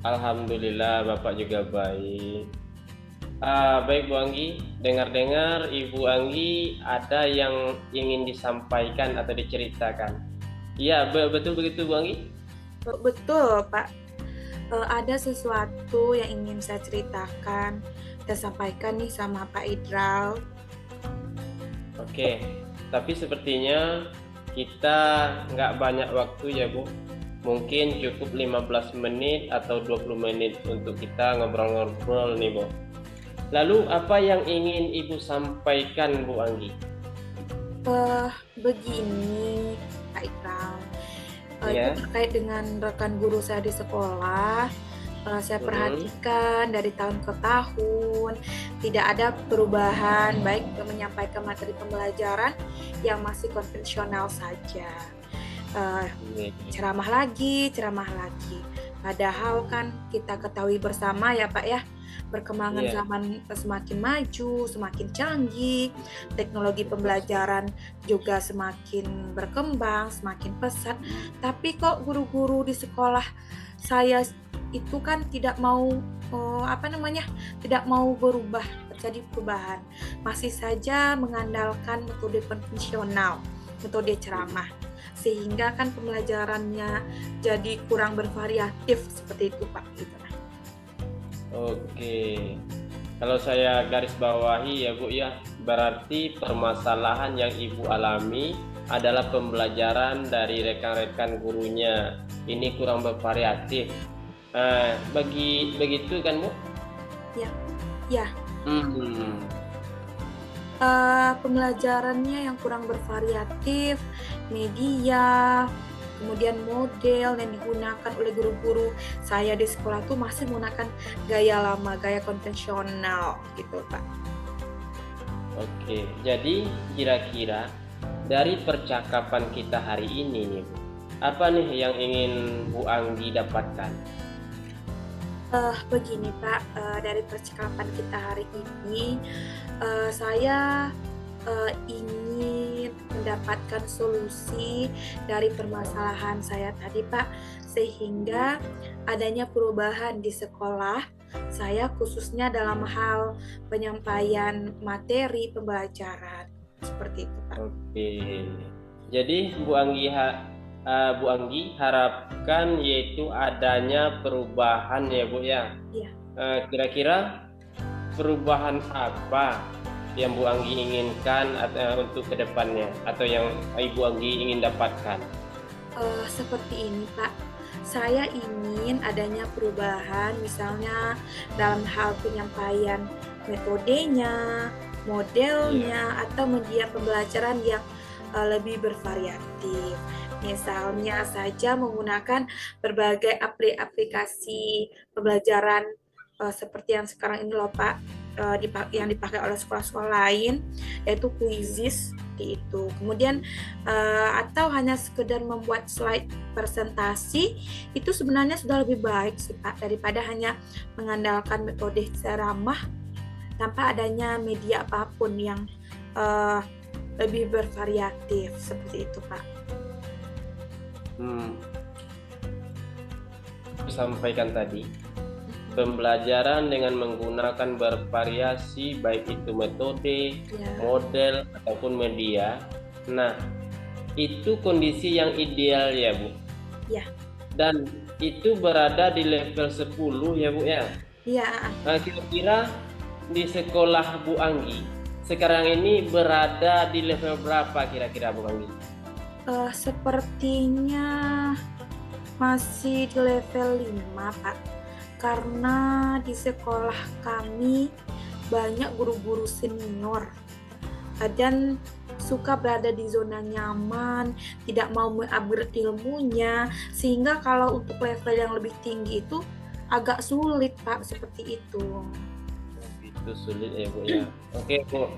Alhamdulillah Bapak juga baik. Baik Bu Anggi, dengar-dengar Ibu Anggi ada yang ingin disampaikan atau diceritakan. Iya, betul begitu Bu Anggi? Betul Pak. Ada sesuatu yang ingin saya ceritakan dan sampaikan nih sama Pak Idral. Oke, tapi sepertinya kita nggak banyak waktu ya Bu. Mungkin cukup 15 menit atau 20 menit untuk kita ngobrol-ngobrol nih Bu. Lalu apa yang ingin Ibu sampaikan Bu Anggi? Begini Pak Idral, Ya. itu terkait dengan rekan guru saya di sekolah. Saya perhatikan dari tahun ke tahun tidak ada perubahan, baik menyampaikan materi pembelajaran yang masih konvensional saja. Ceramah lagi. Padahal kan kita ketahui bersama ya Pak ya, perkembangan zaman semakin maju, semakin canggih, teknologi pembelajaran juga semakin berkembang, semakin pesat. Tapi kok guru-guru di sekolah saya itu kan tidak mau tidak mau berubah, terjadi perubahan. Masih saja mengandalkan metode konvensional, metode ceramah. Sehingga kan pembelajarannya jadi kurang bervariatif seperti itu Pak. Gitu. Oke, kalau saya garis bawahi ya Bu ya, berarti permasalahan yang Ibu alami adalah pembelajaran dari rekan-rekan gurunya ini kurang bervariatif. Begitu kan Bu? Ya. Pembelajarannya yang kurang bervariatif, media, kemudian model yang digunakan oleh guru-guru saya di sekolah tuh masih menggunakan gaya lama, gaya konvensional gitu Pak. Oke, jadi kira-kira dari percakapan kita hari ini nih Bu, apa nih yang ingin Bu Anggi dapatkan? Begini Pak, dari percakapan kita hari ini saya ingin mendapatkan solusi dari permasalahan saya tadi Pak, sehingga adanya perubahan di sekolah saya khususnya dalam hal penyampaian materi pembelajaran seperti itu Pak. Oke, jadi Bu Anggi harapkan yaitu adanya perubahan ya Bu ya. Iya. Kira-kira perubahan apa yang Bu Anggi inginkan untuk kedepannya atau yang Ibu Anggi ingin dapatkan? Seperti ini Pak, saya ingin adanya perubahan misalnya dalam hal penyampaian metodenya, modelnya, atau media pembelajaran yang lebih bervariatif. Misalnya saja menggunakan berbagai aplikasi pembelajaran seperti yang sekarang ini loh Pak, yang dipakai oleh sekolah-sekolah lain, yaitu Quizizz seperti itu. Kemudian atau hanya sekedar membuat slide presentasi itu sebenarnya sudah lebih baik sih Pak, daripada hanya mengandalkan metode ceramah tanpa adanya media apapun yang lebih bervariatif seperti itu Pak. Sampaikan tadi, pembelajaran dengan menggunakan bervariasi baik itu metode, model ataupun media. Nah, itu kondisi yang ideal ya Bu. Ya. Dan itu berada di level 10 ya Bu ya. Iya. Kira-kira di sekolah Bu Anggi sekarang ini berada di level berapa kira-kira Bu Anggi? Sepertinya masih di level 5 Pak, karena di sekolah kami banyak guru-guru senior dan suka berada di zona nyaman, tidak mau mengupgrade ilmunya, sehingga kalau untuk level yang lebih tinggi itu agak sulit Pak, seperti itu. Itu sulit ya Bu ya. Oke Bu,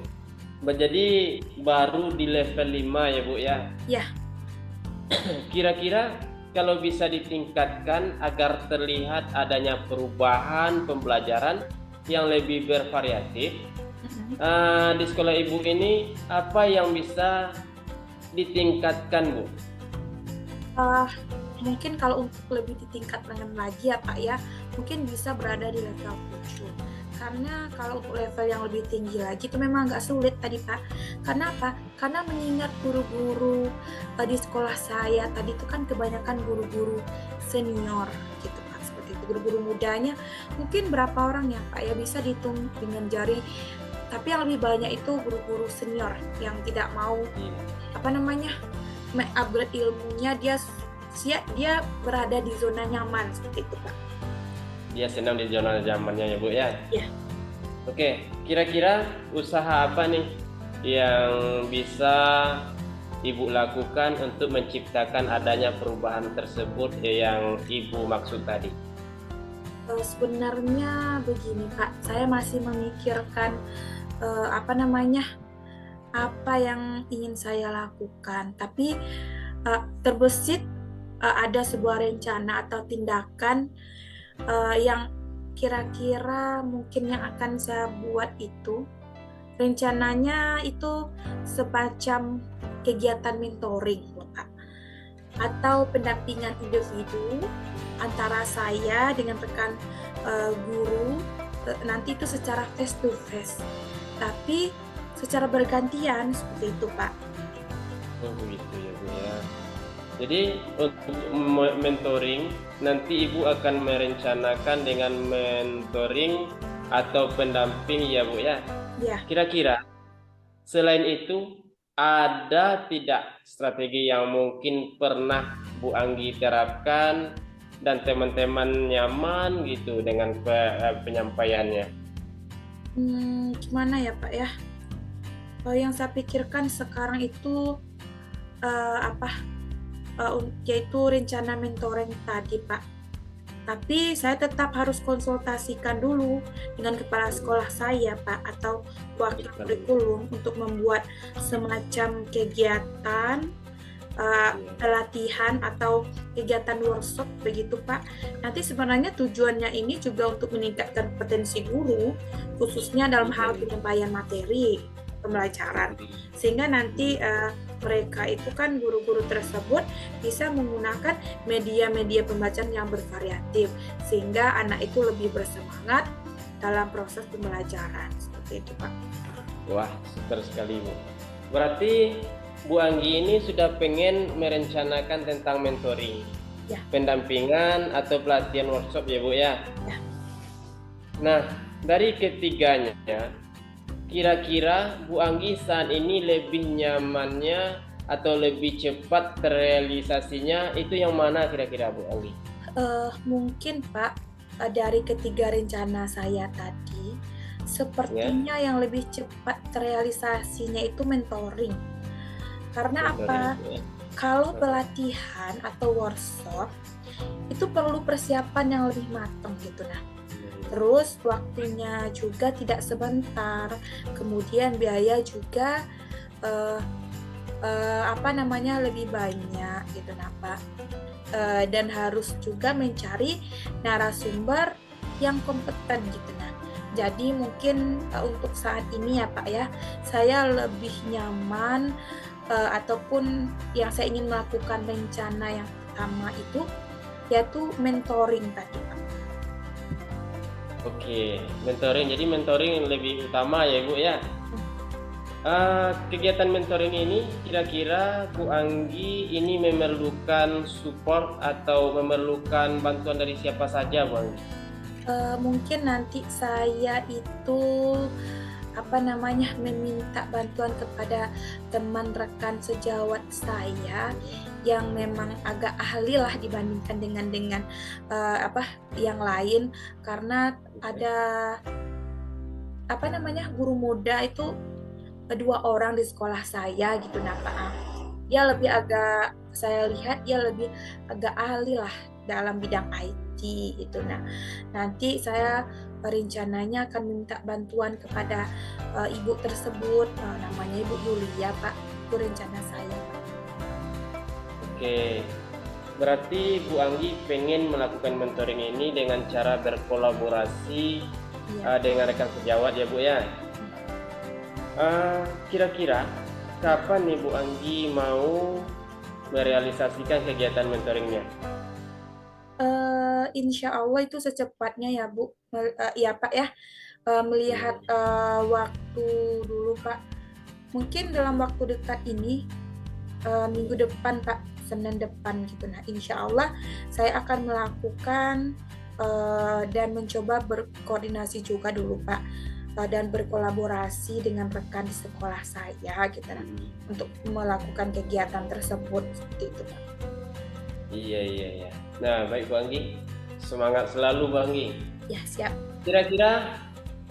Jadi baru di level 5 ya Bu ya. Ya. Kira-kira kalau bisa ditingkatkan agar terlihat adanya perubahan pembelajaran yang lebih bervariatif, di sekolah Ibu ini apa yang bisa ditingkatkan Bu? Mungkin kalau untuk lebih ditingkatkan lagi ya Pak ya, mungkin bisa berada di level 7. Karena kalau untuk level yang lebih tinggi lagi itu memang agak sulit tadi Pak. Karena apa? Karena mengingat guru-guru di sekolah saya tadi itu kan kebanyakan guru-guru senior gitu Pak. Seperti itu. Guru-guru mudanya mungkin berapa orang ya Pak ya, bisa dihitung dengan jari. Tapi yang lebih banyak itu guru-guru senior yang tidak mau upgrade ilmunya, dia berada di zona nyaman seperti itu Pak. Dia senang di zona nyamannya ya Bu ya? Iya. Oke, kira-kira usaha apa nih yang bisa Ibu lakukan untuk menciptakan adanya perubahan tersebut yang Ibu maksud tadi? Sebenarnya begini Pak, saya masih memikirkan apa yang ingin saya lakukan, tapi terbesit ada sebuah rencana atau tindakan yang kira-kira mungkin yang akan saya buat itu. Rencananya itu semacam kegiatan mentoring Pak, atau pendampingan individu antara saya dengan rekan guru, nanti itu secara face to face, tapi secara bergantian seperti itu Pak. Oh begitu ya Bu ya. Jadi untuk mentoring nanti Ibu akan merencanakan dengan mentoring atau pendamping ya Bu ya. Ya. Kira-kira selain itu ada tidak strategi yang mungkin pernah Bu Anggi terapkan dan teman-teman nyaman gitu dengan penyampaiannya? Gimana ya Pak ya? Yang saya pikirkan sekarang itu yaitu rencana mentoring tadi Pak. Tapi saya tetap harus konsultasikan dulu dengan kepala sekolah saya Pak, atau wakil kurikulum untuk membuat semacam kegiatan pelatihan atau kegiatan workshop begitu Pak. Nanti sebenarnya tujuannya ini juga untuk meningkatkan kompetensi guru, khususnya dalam hal penyampaian materi pembelajaran, sehingga nanti mereka itu kan guru-guru tersebut bisa menggunakan media-media pembelajaran yang bervariatif, sehingga anak itu lebih bersemangat dalam proses pembelajaran seperti itu Pak. Wah, super sekali Bu. Berarti Bu Anggi ini sudah pengen merencanakan tentang mentoring, ya, pendampingan atau pelatihan workshop ya Bu ya? Ya. Nah, dari ketiganya, kira-kira Bu Anggi saat ini lebih nyamannya atau lebih cepat terrealisasinya itu yang mana kira-kira Bu Anggi? Mungkin Pak, dari ketiga rencana saya tadi, sepertinya yang lebih cepat terrealisasinya itu mentoring. Karena apa? Kalau pelatihan atau workshop itu perlu persiapan yang lebih matang gitu nah. Terus waktunya juga tidak sebentar, kemudian biaya juga lebih banyak gitu nah Pak. Dan harus juga mencari narasumber yang kompeten gitu nah. Jadi mungkin untuk saat ini ya Pak ya, saya lebih nyaman ataupun yang saya ingin melakukan rencana yang pertama itu yaitu mentoring tadi Pak. Oke, mentoring. Jadi mentoring yang lebih utama ya Bu ya. Kegiatan mentoring ini kira-kira Bu Anggi ini memerlukan support atau memerlukan bantuan dari siapa saja Bu Anggi? Mungkin nanti saya itu meminta bantuan kepada teman rekan sejawat saya yang memang agak ahli lah dibandingkan dengan yang lain, karena ada guru muda itu 2 orang di sekolah saya gitu nah Pak. Saya lihat dia lebih agak ahli lah dalam bidang IT itu. Nah, nanti saya rencananya akan minta bantuan kepada ibu tersebut, namanya Ibu Yulia Pak. Itu rencana saya Pak. Oke, berarti Bu Anggi pengen melakukan mentoring ini dengan cara berkolaborasi Iya. dengan rekan sejawat ya Bu ya. Kira-kira kapan nih Bu Anggi mau merealisasikan kegiatan mentoringnya? Insya Allah itu secepatnya ya Bu, ya Pak ya. Melihat waktu dulu Pak, mungkin dalam waktu dekat ini, minggu depan Pak, Senin depan gitu. Nah, insya Allah saya akan melakukan dan mencoba berkoordinasi juga dulu Pak, dan berkolaborasi dengan rekan di sekolah saya gitu nah, untuk melakukan kegiatan tersebut seperti itu Pak. Iya. Nah, baik Bu Anggi. Semangat selalu Bu Anggi. Ya, siap. Kira-kira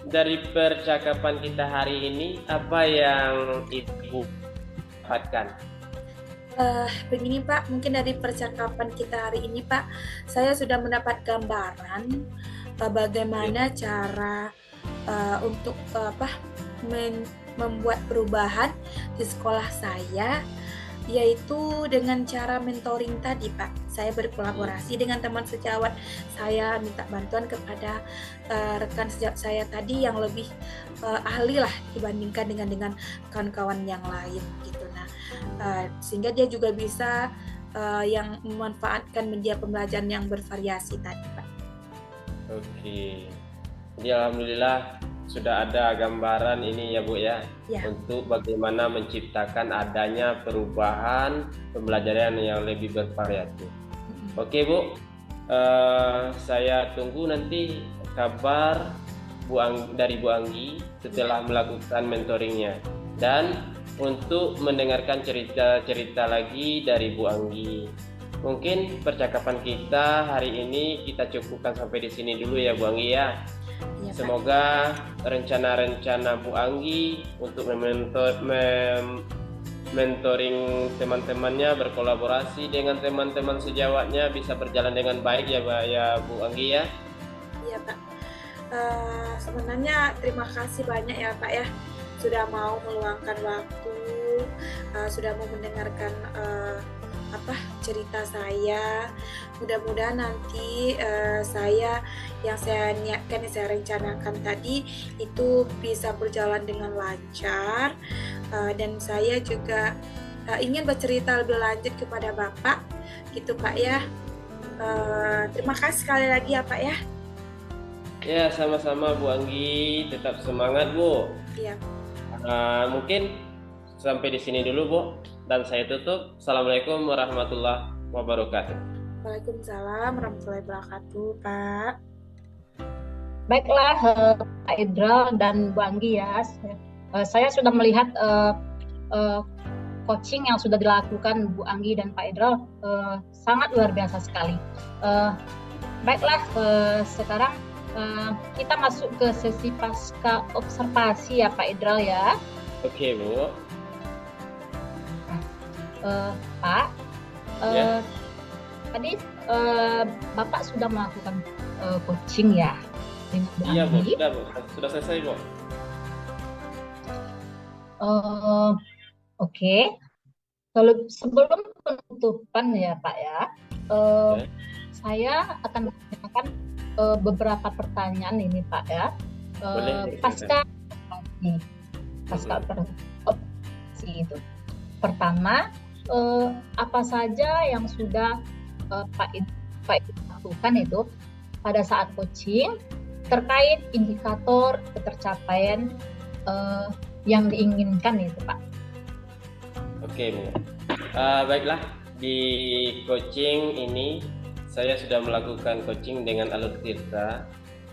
dari percakapan kita hari ini, apa yang Ibu dapatkan? Begini Pak, mungkin dari percakapan kita hari ini Pak, saya sudah mendapat gambaran bagaimana cara untuk membuat perubahan di sekolah saya, yaitu dengan cara mentoring tadi Pak. Saya berkolaborasi dengan teman sejawat, saya minta bantuan kepada rekan sejawat saya tadi yang lebih ahli lah dibandingkan dengan kawan-kawan yang lain gitu. Nah, sehingga dia juga bisa yang memanfaatkan media pembelajaran yang bervariasi tadi Pak. Oke. Jadi alhamdulillah sudah ada gambaran ini ya Bu ya, Ya. untuk bagaimana menciptakan adanya perubahan pembelajaran yang lebih bervariatif. Oke Bu, saya tunggu nanti kabar dari Bu Anggi setelah melakukan mentoringnya, dan untuk mendengarkan cerita-cerita lagi dari Bu Anggi. Mungkin percakapan kita hari ini kita cukupkan sampai di sini dulu ya Bu Anggi ya. Iya, Pak. Semoga rencana-rencana Bu Anggi untuk mentoring teman-temannya, berkolaborasi dengan teman-teman sejawatnya bisa berjalan dengan baik ya Bu Anggi ya. Iya Pak. Sebenarnya terima kasih banyak ya Pak ya, sudah mau meluangkan waktu, sudah mau mendengarkan cerita saya. Mudah-mudahan nanti saya niatkan, yang saya rencanakan tadi itu bisa berjalan dengan lancar, dan saya juga ingin bercerita lebih lanjut kepada Bapak gitu Pak ya. Terima kasih sekali lagi ya Pak ya. Ya, sama-sama Bu Anggi, tetap semangat Bu. Iya. Mungkin sampai di sini dulu Bu, dan saya tutup. Assalamualaikum warahmatullahi wabarakatuh. Waalaikumsalam warahmatullahi wabarakatuh Pak. Baiklah Pak Idral dan Bu Anggi ya, saya sudah melihat coaching yang sudah dilakukan Bu Anggi dan Pak Idral sangat luar biasa sekali. Baiklah, sekarang kita masuk ke sesi pasca observasi ya Pak Idral ya. Oke Bu. Pak, Ya. tadi Bapak sudah melakukan coaching ya dengan Bu Iya Bu, Anggi. sudah selesai Bu. Oke. Sebelum penutupan ya Pak ya, saya akan menanyakan beberapa pertanyaan ini Pak ya. Boleh. Pasca observasi itu. Pertama, apa saja yang sudah Pak lakukan itu pada saat coaching terkait indikator ketercapaian yang diinginkan itu Pak. Oke Bu. Baiklah, di coaching ini saya sudah melakukan coaching dengan alur tirta,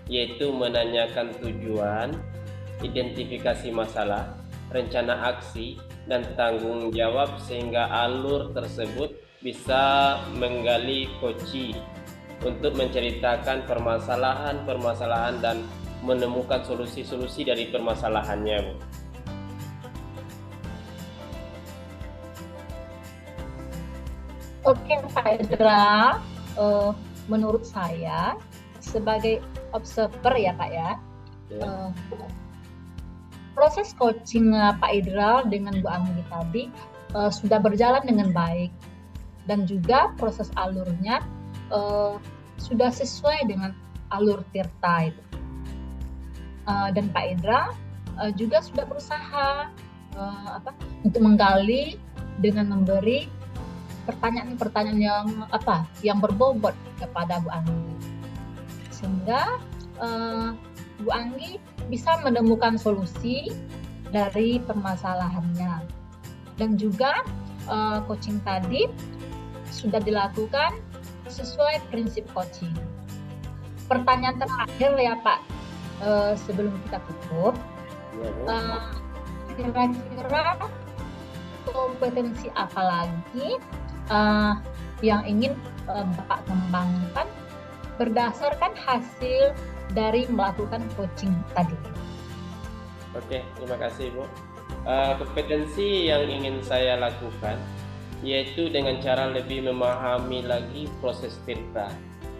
yaitu menanyakan tujuan, identifikasi masalah, rencana aksi, dan tanggung jawab sehingga alur tersebut bisa menggali coachee untuk menceritakan permasalahan dan menemukan solusi-solusi dari permasalahannya Bu. Oke Pak Edra, menurut saya sebagai observer ya Pak ya. Ya. Proses coaching Pak Idral dengan Bu Anggi tadi sudah berjalan dengan baik, dan juga proses alurnya sudah sesuai dengan alur Tirta itu. Dan Pak Idral juga sudah berusaha untuk menggali dengan memberi pertanyaan-pertanyaan yang berbobot kepada Bu Anggi, sehingga Bu Anggi bisa menemukan solusi dari permasalahannya. Dan juga coaching tadi sudah dilakukan sesuai prinsip coaching. Pertanyaan terakhir ya Pak, sebelum kita tutup, kira-kira kompetensi apa lagi yang ingin Bapak kembangkan berdasarkan hasil dari melakukan coaching tadi? Oke, terima kasih Bu. Kompetensi yang ingin saya lakukan yaitu dengan cara lebih memahami lagi proses Tirta,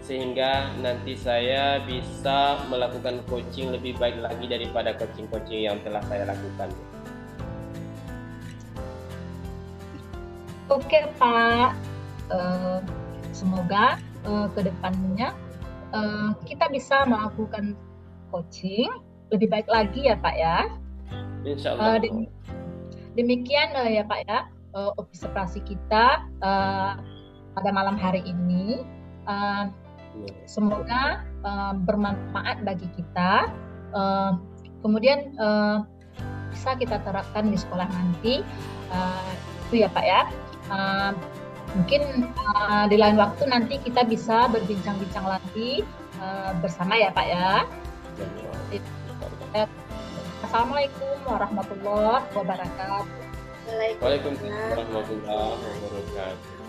sehingga nanti saya bisa melakukan coaching lebih baik lagi daripada coaching-coaching yang telah saya lakukan. Oke Pak, semoga kedepannya kita bisa melakukan coaching lebih baik lagi ya Pak ya. Insya Allah. Demikian ya Pak ya, observasi kita pada malam hari ini. Semoga bermanfaat bagi kita. Kemudian bisa kita terapkan di sekolah nanti. Itu ya Pak ya. Mungkin di lain waktu nanti kita bisa berbincang-bincang lagi bersama ya Pak ya. Assalamualaikum warahmatullahi wabarakatuh. Waalaikumsalam warahmatullahi wabarakatuh.